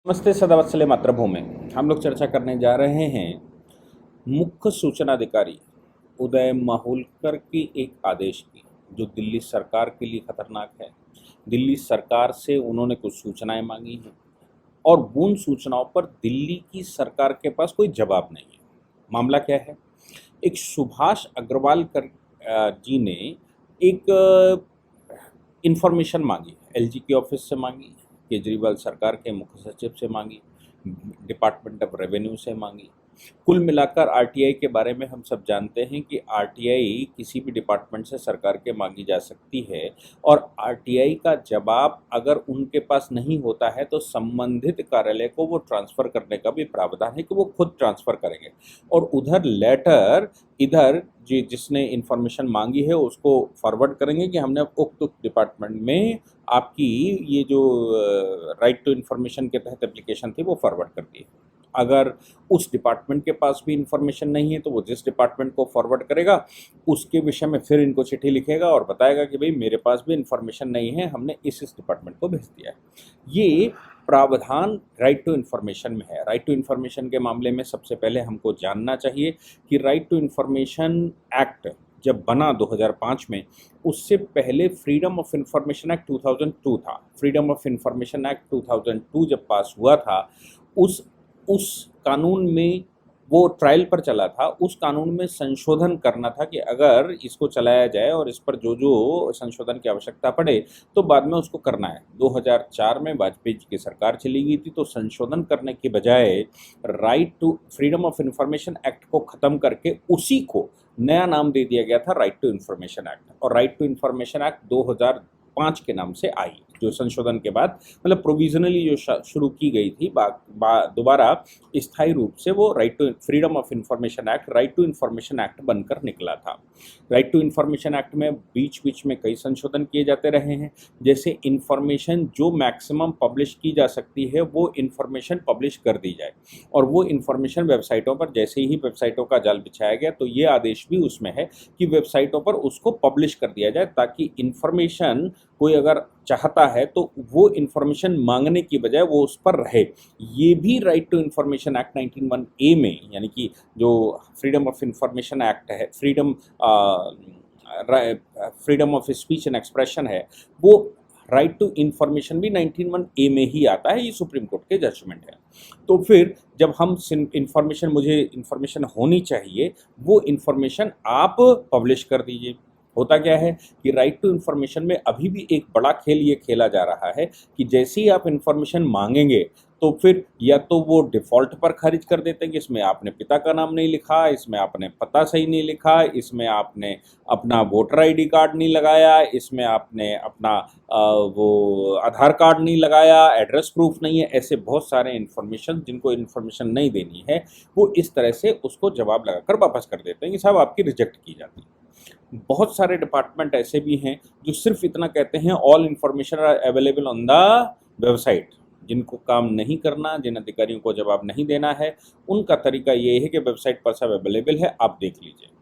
नमस्ते सदावत्सले मातृभूमि। हम लोग चर्चा करने जा रहे हैं मुख्य सूचना अधिकारी उदय माहुलकर की एक आदेश की, जो दिल्ली सरकार के लिए खतरनाक है। दिल्ली सरकार से उन्होंने कुछ सूचनाएं मांगी हैं और उन सूचनाओं पर दिल्ली की सरकार के पास कोई जवाब नहीं है। मामला क्या है? एक सुभाष अग्रवाल जी ने एक इंफॉर्मेशन मांगी, एलजी के ऑफिस से मांगी, केजरीवाल सरकार के मुख्य सचिव से मांगी, डिपार्टमेंट ऑफ रेवेन्यू से मांगी। कुल मिलाकर आरटीआई के बारे में हम सब जानते हैं कि आरटीआई किसी भी डिपार्टमेंट से सरकार के मांगी जा सकती है और आरटीआई का जवाब अगर उनके पास नहीं होता है तो संबंधित कार्यालय को वो ट्रांसफ़र करने का भी प्रावधान है कि वो खुद ट्रांसफ़र करेंगे और उधर लेटर इधर जिसने इन्फॉर्मेशन मांगी है उसको फॉरवर्ड करेंगे कि हमने उक्त डिपार्टमेंट में आपकी ये जो राइट टू इन्फॉर्मेशन के तहत एप्लीकेशन थी वो फॉरवर्ड कर दी है। अगर उस डिपार्टमेंट के पास भी इन्फॉर्मेशन नहीं है तो वो जिस डिपार्टमेंट को फॉरवर्ड करेगा उसके विषय में फिर इनको चिट्ठी लिखेगा और बताएगा कि भाई मेरे पास भी इन्फॉर्मेशन नहीं है, हमने इस डिपार्टमेंट को भेज दिया है। ये प्रावधान राइट टू इन्फॉर्मेशन में है। राइट टू इन्फॉर्मेशन के मामले में सबसे पहले हमको जानना चाहिए कि राइट टू इन्फॉर्मेशन एक्ट जब बना 2005 में, उससे पहले फ्रीडम ऑफ इंफॉर्मेशन एक्ट 2002 था। फ्रीडम ऑफ इंफॉर्मेशन एक्ट 2002 जब पास हुआ था, उस कानून में वो ट्रायल पर चला था। उस कानून में संशोधन करना था कि अगर इसको चलाया जाए और इस पर जो जो संशोधन की आवश्यकता पड़े तो बाद में उसको करना है। 2004 में वाजपेयी जी की सरकार चली गई थी तो संशोधन करने के बजाय right to freedom of information act को ख़त्म करके उसी को नया नाम दे दिया गया था राइट टू इन्फॉर्मेशन एक्ट। और राइट टू इन्फॉर्मेशन एक्ट 2005 के नाम से आई, जो संशोधन के बाद मतलब प्रोविजनली जो शुरू की गई थी, दोबारा स्थायी रूप से वो right to freedom of information act right to information act बनकर निकला था। राइट टू इन्फॉर्मेशन एक्ट में बीच बीच में कई संशोधन किए जाते रहे हैं, जैसे इन्फॉर्मेशन जो मैक्सिमम पब्लिश की जा सकती है वो इन्फॉर्मेशन पब्लिश कर दी जाए और वो इन्फॉर्मेशन वेबसाइटों पर, जैसे ही वेबसाइटों का जाल बिछाया गया तो ये आदेश भी उसमें है कि वेबसाइटों पर उसको पब्लिश कर दिया जाए ताकि इन्फॉर्मेशन कोई अगर चाहता है तो वो इन्फॉर्मेशन मांगने की बजाय वो उस पर रहे। ये भी राइट टू इन्फॉर्मेशन एक्ट 1901 में, यानी कि जो फ्रीडम ऑफ इंफॉर्मेशन एक्ट है, freedom of speech and expression है, वो राइट टू इन्फॉर्मेशन भी 1901 में ही आता है। ये सुप्रीम कोर्ट के जजमेंट है। तो फिर जब हम मुझे इन्फॉर्मेशन होनी चाहिए, वो इन्फॉर्मेशन आप पब्लिश कर दीजिए। होता क्या है कि राइट टू इन्फॉर्मेशन में अभी भी एक बड़ा खेल ये खेला जा रहा है कि जैसे ही आप इन्फॉर्मेशन मांगेंगे तो फिर या तो वो डिफ़ॉल्ट पर खारिज कर देते हैं कि इसमें आपने पिता का नाम नहीं लिखा, इसमें आपने पता सही नहीं लिखा, इसमें आपने अपना वोटर आईडी कार्ड नहीं लगाया, इसमें आपने अपना वो आधार कार्ड नहीं लगाया, एड्रेस प्रूफ नहीं है। ऐसे बहुत सारे इन्फॉर्मेशन जिनको इन्फॉर्मेशन नहीं देनी है वो इस तरह से उसको जवाब लगाकर वापस कर देते हैं कि साहब आपकी रिजेक्ट की जाती है। बहुत सारे डिपार्टमेंट ऐसे भी हैं जो सिर्फ इतना कहते हैं all information are available on the website. जिनको काम नहीं करना, जिन अधिकारियों को जवाब नहीं देना है, उनका तरीका ये है कि वेबसाइट पर सब अवेलेबल है, आप देख लीजिए।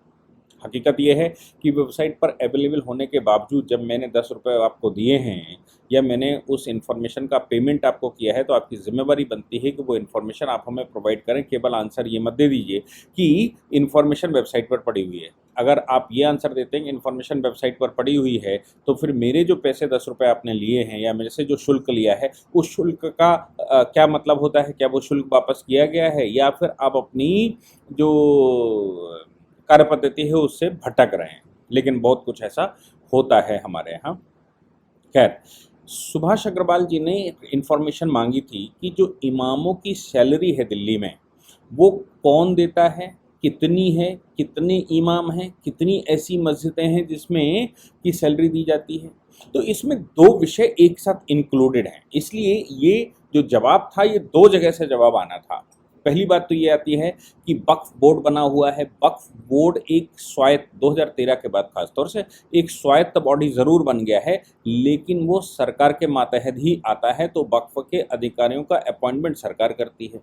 हकीकत ये है कि वेबसाइट पर अवेलेबल होने के बावजूद जब मैंने 10 रुपये आपको दिए हैं या मैंने उस इन्फॉर्मेशन का पेमेंट आपको किया है तो आपकी जिम्मेवारी बनती है कि वो इन्फॉर्मेशन आप हमें प्रोवाइड करें। केवल आंसर ये मत दे दीजिए कि इन्फॉर्मेशन वेबसाइट पर पड़ी हुई है। अगर आप ये आंसर देते हैं कि इन्फॉर्मेशन वेबसाइट पर पड़ी हुई है तो फिर मेरे जो पैसे 10 रुपये आपने लिए हैं या मेरे से जो शुल्क लिया है उस शुल्क का क्या मतलब होता है? क्या वो शुल्क वापस किया गया है या फिर आप अपनी जो कार्य पद्धति है उससे भटक रहे हैं? लेकिन बहुत कुछ ऐसा होता है हमारे यहाँ। खैर, सुभाष अग्रवाल जी ने इन्फॉर्मेशन मांगी थी कि जो इमामों की सैलरी है दिल्ली में वो कौन देता है, कितनी है, कितने इमाम हैं, कितनी ऐसी मस्जिदें हैं जिसमें की सैलरी दी जाती है। तो इसमें दो विषय एक साथ इंक्लूडेड हैं, इसलिए ये जो जवाब था ये दो जगह से जवाब आना था। पहली बात तो ये आती है कि वक्फ बोर्ड बना हुआ है। वक्फ बोर्ड एक स्वायत्त 2013 के बाद खासतौर से एक स्वायत्त बॉडी ज़रूर बन गया है, लेकिन वो सरकार के मातहत ही आता है। तो वक्फ के अधिकारियों का अपॉइंटमेंट सरकार करती है,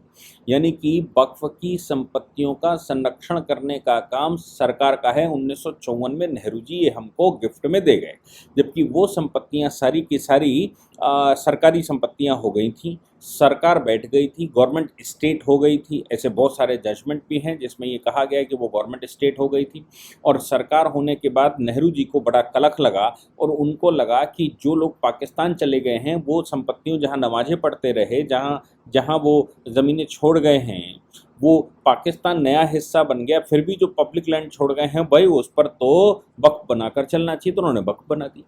यानी कि वक्फ की संपत्तियों का संरक्षण करने का काम सरकार का है। 1954 में नेहरू जी ये हमको गिफ्ट में दे गए, जबकि वो संपत्तियाँ सारी की सारी सरकारी संपत्तियाँ हो गई थी। सरकार बैठ गई थी, गवर्नमेंट स्टेट हो गई थी। ऐसे बहुत सारे जजमेंट भी हैं जिसमें ये कहा गया है कि वो गवर्नमेंट स्टेट हो गई थी। और सरकार होने के बाद नेहरू जी को बड़ा कलख लगा और उनको लगा कि जो लोग पाकिस्तान चले गए हैं वो संपत्तियों जहाँ नमाजें पढ़ते रहे, जहाँ जहाँ वो ज़मीनें छोड़ गए हैं, वो पाकिस्तान नया हिस्सा बन गया, फिर भी जो पब्लिक लैंड छोड़ गए हैं भाई उस पर तो वक्फ बनाकर चलना चाहिए, तो उन्होंने वक्फ बना दी।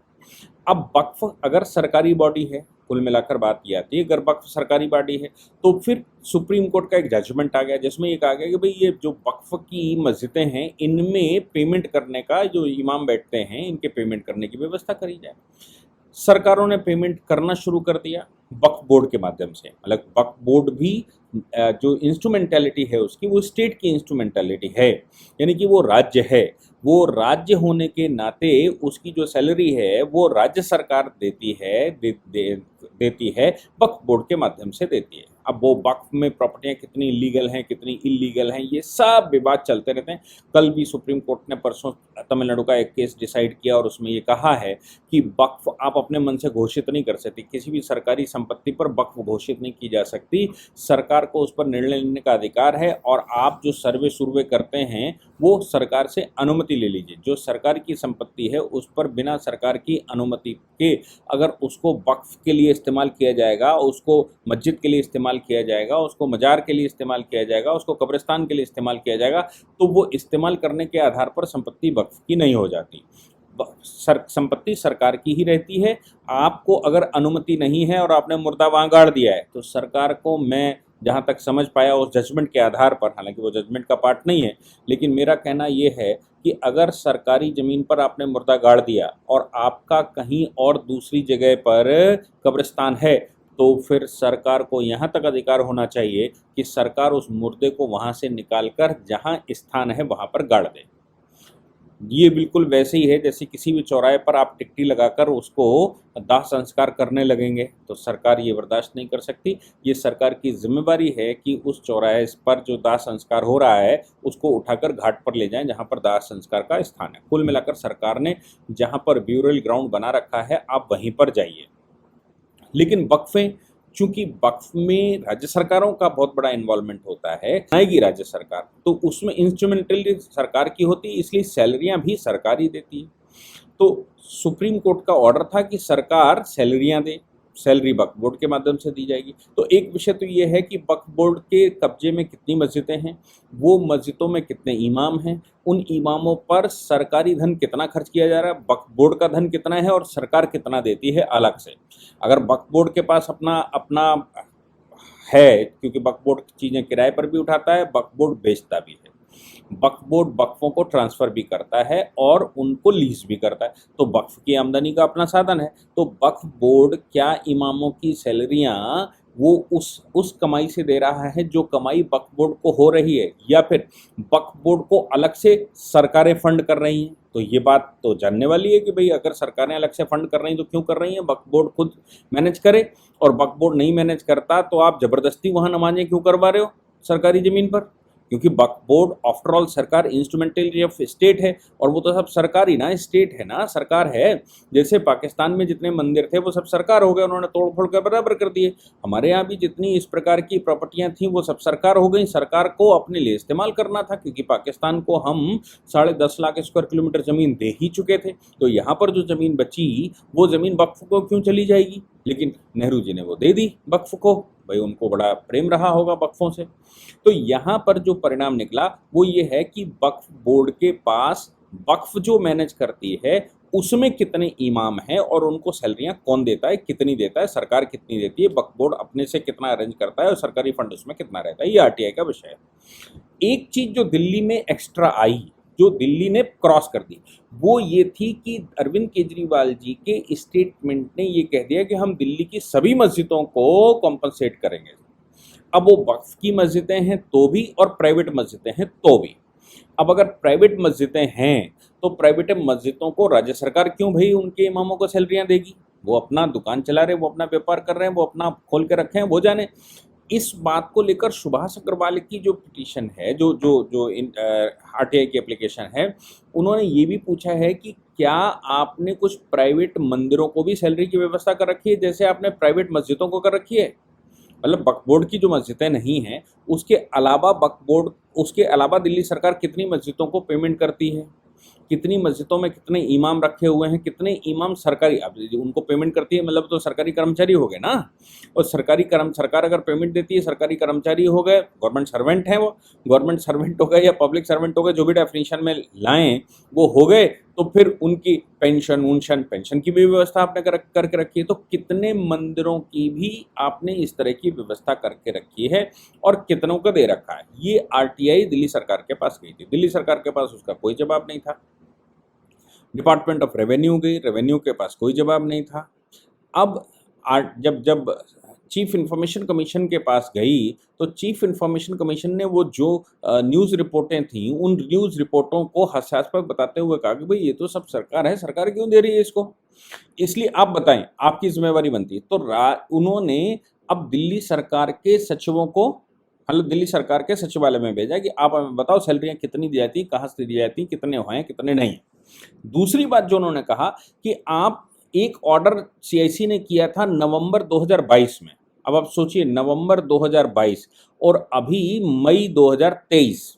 अब वक्फ अगर सरकारी बॉडी है, कुल मिलाकर बात ये आती है, अगर वक्फ सरकारी बॉडी है तो फिर सुप्रीम कोर्ट का एक जजमेंट आ गया जिसमें ये कहा गया कि भाई ये जो वक्फ की मस्जिदें हैं इनमें पेमेंट करने का, जो इमाम बैठते हैं इनके पेमेंट करने की व्यवस्था करी जाए। सरकारों ने पेमेंट करना शुरू कर दिया वक्फ बोर्ड के माध्यम से। मतलब वक्फ बोर्ड भी जो इंस्ट्रूमेंटैलिटी है उसकी, वो स्टेट की इंस्ट्रूमेंटैलिटी है, यानी कि वो राज्य है। वो राज्य होने के नाते उसकी जो सैलरी है वो राज्य सरकार देती है, देती है, वक्फ बोर्ड के माध्यम से देती है। अब वो वक्फ में प्रॉपर्टियां कितनी लीगल हैं, कितनी इलीगल हैं, ये सब विवाद चलते रहते हैं। कल भी सुप्रीम कोर्ट ने परसों तमिलनाडु का एक केस डिसाइड किया और उसमें ये कहा है कि वक्फ आप अपने मन से घोषित नहीं कर सकते, किसी भी सरकारी संपत्ति पर वक्फ घोषित नहीं की जा सकती, सरकार को उस पर निर्णय लेने का अधिकार है। और आप जो सर्वे सुर्वे करते हैं वो सरकार से अनुमति ले लीजिए। जो सरकार की संपत्ति है उस पर बिना सरकार की अनुमति के अगर उसको वक्फ के लिए इस्तेमाल किया जाएगा, उसको मस्जिद के लिए इस्तेमाल किया जाएगा, उसको मजार के लिए इस्तेमाल किया जाएगा, उसको कब्रिस्तान के लिए इस्तेमाल किया जाएगा, तो वो इस्तेमाल करने के आधार पर संपत्ति वक्फ की नहीं हो जाती। संपत्ति सरकार की ही रहती है। आपको अगर अनुमति नहीं है और आपने मुर्दा वहाँ गाड़ दिया है तो सरकार को, मैं जहाँ तक समझ पाया उस जजमेंट के आधार पर, हालांकि वो जजमेंट का पार्ट नहीं है, लेकिन मेरा कहना ये है कि अगर सरकारी ज़मीन पर आपने मुर्दा गाड़ दिया और आपका कहीं और दूसरी जगह पर कब्रिस्तान है तो फिर सरकार को यहाँ तक अधिकार होना चाहिए कि सरकार उस मुर्दे को वहाँ से निकालकर जहाँ स्थान है वहाँ पर गाड़ दे। ये बिल्कुल वैसे ही है जैसे किसी भी चौराहे पर आप टिकटी लगाकर उसको दाह संस्कार करने लगेंगे, तो सरकार ये बर्दाश्त नहीं कर सकती। ये सरकार की जिम्मेवारी है कि उस चौराहे पर जो दाह संस्कार हो रहा है उसको उठाकर घाट पर ले जाएं जहां पर दाह संस्कार का स्थान है। कुल मिलाकर सरकार ने जहां पर ब्यूरल ग्राउंड बना रखा है आप वहीं पर जाइए। लेकिन वक्फें, चूंकि वक्फ में राज्य सरकारों का बहुत बड़ा इन्वॉल्वमेंट होता है, आएगी राज्य सरकार तो उसमें इंस्ट्रूमेंटली सरकार की होती है, इसलिए सैलरियां भी सरकार ही देती है। तो सुप्रीम कोर्ट का ऑर्डर था कि सरकार सैलरियां दे, सैलरी वक्फ बोर्ड के माध्यम से दी जाएगी। तो एक विषय तो ये है कि वक्फ बोर्ड के कब्जे में कितनी मस्जिदें हैं, वो मस्जिदों में कितने इमाम हैं, उन इमामों पर सरकारी धन कितना खर्च किया जा रहा है, वक्फ बोर्ड का धन कितना है और सरकार कितना देती है अलग से। अगर वक्फ बोर्ड के पास अपना अपना है, क्योंकि वक्फ बोर्ड चीज़ें किराए पर भी उठाता है, वक्फ बोर्ड बेचता भी है, वक्फ बोर्ड वक्फों को ट्रांसफ़र भी करता है और उनको लीज भी करता है, तो वक्फ की आमदनी का अपना साधन है। तो वक्फ बोर्ड क्या इमामों की सैलरियां वो उस कमाई से दे रहा है जो कमाई वक्फ बोर्ड को हो रही है, या फिर वक्फ बोर्ड को अलग से सरकारें फंड कर रही हैं? तो ये बात तो जानने वाली है कि भाई अगर सरकारें अलग से फंड कर रही हैं तो क्यों कर रही हैं, वक्फ बोर्ड खुद मैनेज करे। और वक्फ बोर्ड नहीं मैनेज करता तो आप ज़बरदस्ती वहाँ नमाजें क्यों करवा रहे हो सरकारी ज़मीन पर? क्योंकि वक्फ बोर्ड आफ्टर ऑल सरकार इंस्ट्रूमेंटली ऑफ स्टेट है, और वो तो सब सरकारी ना, स्टेट है ना, सरकार है। जैसे पाकिस्तान में जितने मंदिर थे वो सब सरकार हो गए, उन्होंने तोड़ फोड़ कर बराबर कर दिए। हमारे यहाँ भी जितनी इस प्रकार की प्रॉपर्टियाँ थी वो सब सरकार हो गई। सरकार को अपने लिए इस्तेमाल करना था, क्योंकि पाकिस्तान को हम 10.5 लाख स्क्वायर किलोमीटर ज़मीन दे ही चुके थे, तो यहाँ पर जो ज़मीन बची वो ज़मीन वक्फ को क्यों चली जाएगी? लेकिन नेहरू जी ने वो दे दी वक्फ को, भाई उनको बड़ा प्रेम रहा होगा वक्फों से। तो यहाँ पर जो परिणाम निकला वो ये है कि वक्फ बोर्ड के पास वक्फ जो मैनेज करती है उसमें कितने इमाम हैं और उनको सैलरियां कौन देता है, कितनी देता है, सरकार कितनी देती है, वक्फ बोर्ड अपने से कितना अरेंज करता है और सरकारी फंड उसमें कितना रहता है, ये आरटीआई का विषय है। एक चीज़ जो दिल्ली में एक्स्ट्रा आई, जो दिल्ली ने क्रॉस कर दी, वो ये थी कि अरविंद केजरीवाल जी के स्टेटमेंट ने ये कह दिया कि हम दिल्ली की सभी मस्जिदों को कॉम्पनसेट करेंगे। अब वो वक्फ की मस्जिदें हैं तो भी और प्राइवेट मस्जिदें हैं तो भी। अब अगर प्राइवेट मस्जिदें हैं तो प्राइवेट मस्जिदों को राज्य सरकार क्यों भाई उनके इमामों को सैलरियां देगी? वो अपना दुकान चला रहे, वो अपना व्यापार कर रहे हैं, वो अपना खोल के रखे हैं, वो जाने। इस बात को लेकर सुभाष अग्रवाल की जो पिटीशन है, जो जो जो आरटीआई की एप्लीकेशन है, उन्होंने ये भी पूछा है कि क्या आपने कुछ प्राइवेट मंदिरों को भी सैलरी की व्यवस्था कर रखी है जैसे आपने प्राइवेट मस्जिदों को कर रखी है? मतलब वक्फ बोर्ड की जो मस्जिदें नहीं हैं उसके अलावा वक्फ बोर्ड, उसके अलावा दिल्ली सरकार कितनी मस्जिदों को पेमेंट करती है, कितनी मस्जिदों में कितने इमाम रखे हुए हैं, कितने इमाम सरकारी, अब उनको पेमेंट करती है मतलब तो सरकारी कर्मचारी हो गए ना। और सरकार अगर पेमेंट देती है, सरकारी कर्मचारी हो गए, गवर्नमेंट सर्वेंट हैं, वो गवर्नमेंट सर्वेंट हो गए या पब्लिक सर्वेंट हो गए, जो भी डेफिनेशन में लाएं वो हो गए, तो फिर उनकी पेंशन की भी व्यवस्था आपने करके रखी है। तो कितने मंदिरों की भी आपने इस तरह की व्यवस्था करके रखी है और कितनों को दे रखा है। ये आरटीआई दिल्ली सरकार के पास गई थी, दिल्ली सरकार के पास उसका कोई जवाब नहीं था। डिपार्टमेंट ऑफ रेवेन्यू गई, रेवेन्यू के पास कोई जवाब नहीं था। अब जब जब चीफ इंफॉर्मेशन कमीशन के पास गई तो चीफ इंफॉर्मेशन कमीशन ने वो जो न्यूज़ रिपोर्टें थीं उन न्यूज़ रिपोर्टों को हास्यास्पद बताते हुए कहा कि भाई ये तो सब सरकार है, सरकार क्यों दे रही है इसको, इसलिए आप बताएं, आपकी जिम्मेवारी बनती है। तो उन्होंने अब दिल्ली सरकार के सचिवों को, मतलब दिल्ली सरकार के सचिवालय में भेजा कि आप हमें बताओ सैलरियाँ कितनी दी जाती, कहाँ से दी जाती, कितने हैं कितने नहीं। दूसरी बात जो उन्होंने कहा कि आप, एक ऑर्डर सीआईसी ने किया था नवंबर 2022 में, अब आप सोचिए नवंबर 2022 और अभी मई 2023,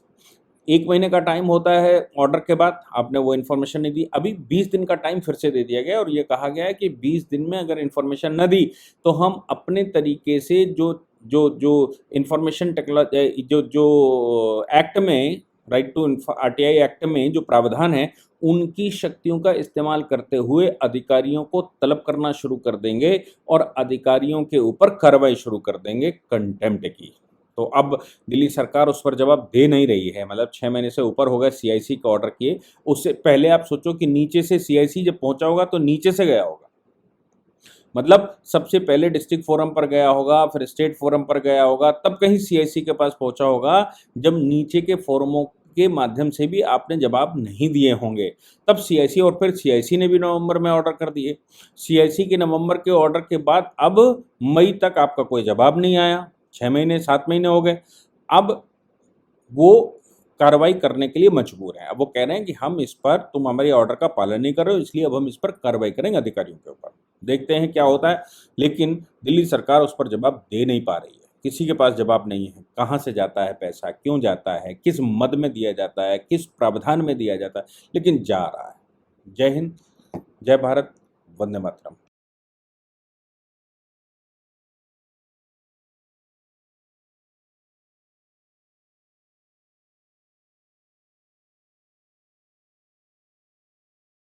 एक महीने का टाइम होता है ऑर्डर के बाद, आपने वो इन्फॉर्मेशन नहीं दी। अभी 20 दिन का टाइम फिर से दे दिया गया और ये कहा गया है कि 20 दिन में अगर इन्फॉर्मेशन न दी तो हम अपने तरीके से जो जो जो इन्फॉर्मेशन टेक्नोलॉजी जो एक्ट में, राइट टू आरटीआई एक्ट में जो प्रावधान है उनकी शक्तियों का इस्तेमाल करते हुए अधिकारियों को तलब करना शुरू कर देंगे और अधिकारियों के ऊपर कार्रवाई शुरू कर देंगे कंटेम्प्ट की। तो अब दिल्ली सरकार उस पर जवाब दे नहीं रही है, मतलब 6 महीने से ऊपर हो गए सीआईसी का ऑर्डर किए। उससे पहले आप सोचो कि नीचे से सीआईसी जब पहुंचा होगा तो नीचे से गया होगा, मतलब सबसे पहले डिस्ट्रिक्ट फोरम पर गया होगा, फिर स्टेट फोरम पर गया होगा, तब कहीं सीआईसी के पास पहुंचा होगा, जब नीचे के फोरमों के माध्यम से भी आपने जवाब नहीं दिए होंगे तब सीआईसी, और फिर सीआईसी ने भी नवंबर में ऑर्डर कर दिए। सीआईसी के नवंबर के ऑर्डर के बाद अब मई तक आपका कोई जवाब नहीं आया, 6 महीने 7 महीने हो गए। अब वो कार्रवाई करने के लिए मजबूर हैं। अब वो कह रहे हैं कि हम इस पर, तुम हमारे ऑर्डर का पालन नहीं कर रहे हो इसलिए अब हम इस पर कार्रवाई करेंगे अधिकारियों के ऊपर। देखते हैं क्या होता है, लेकिन दिल्ली सरकार उस पर जवाब दे नहीं पा रही है, किसी के पास जवाब नहीं है। कहाँ से जाता है पैसा, क्यों जाता है, किस मद में दिया जाता है, किस प्रावधान में दिया जाता है, लेकिन जा रहा है। जय हिंद, जय भारत, वंदे मातरम।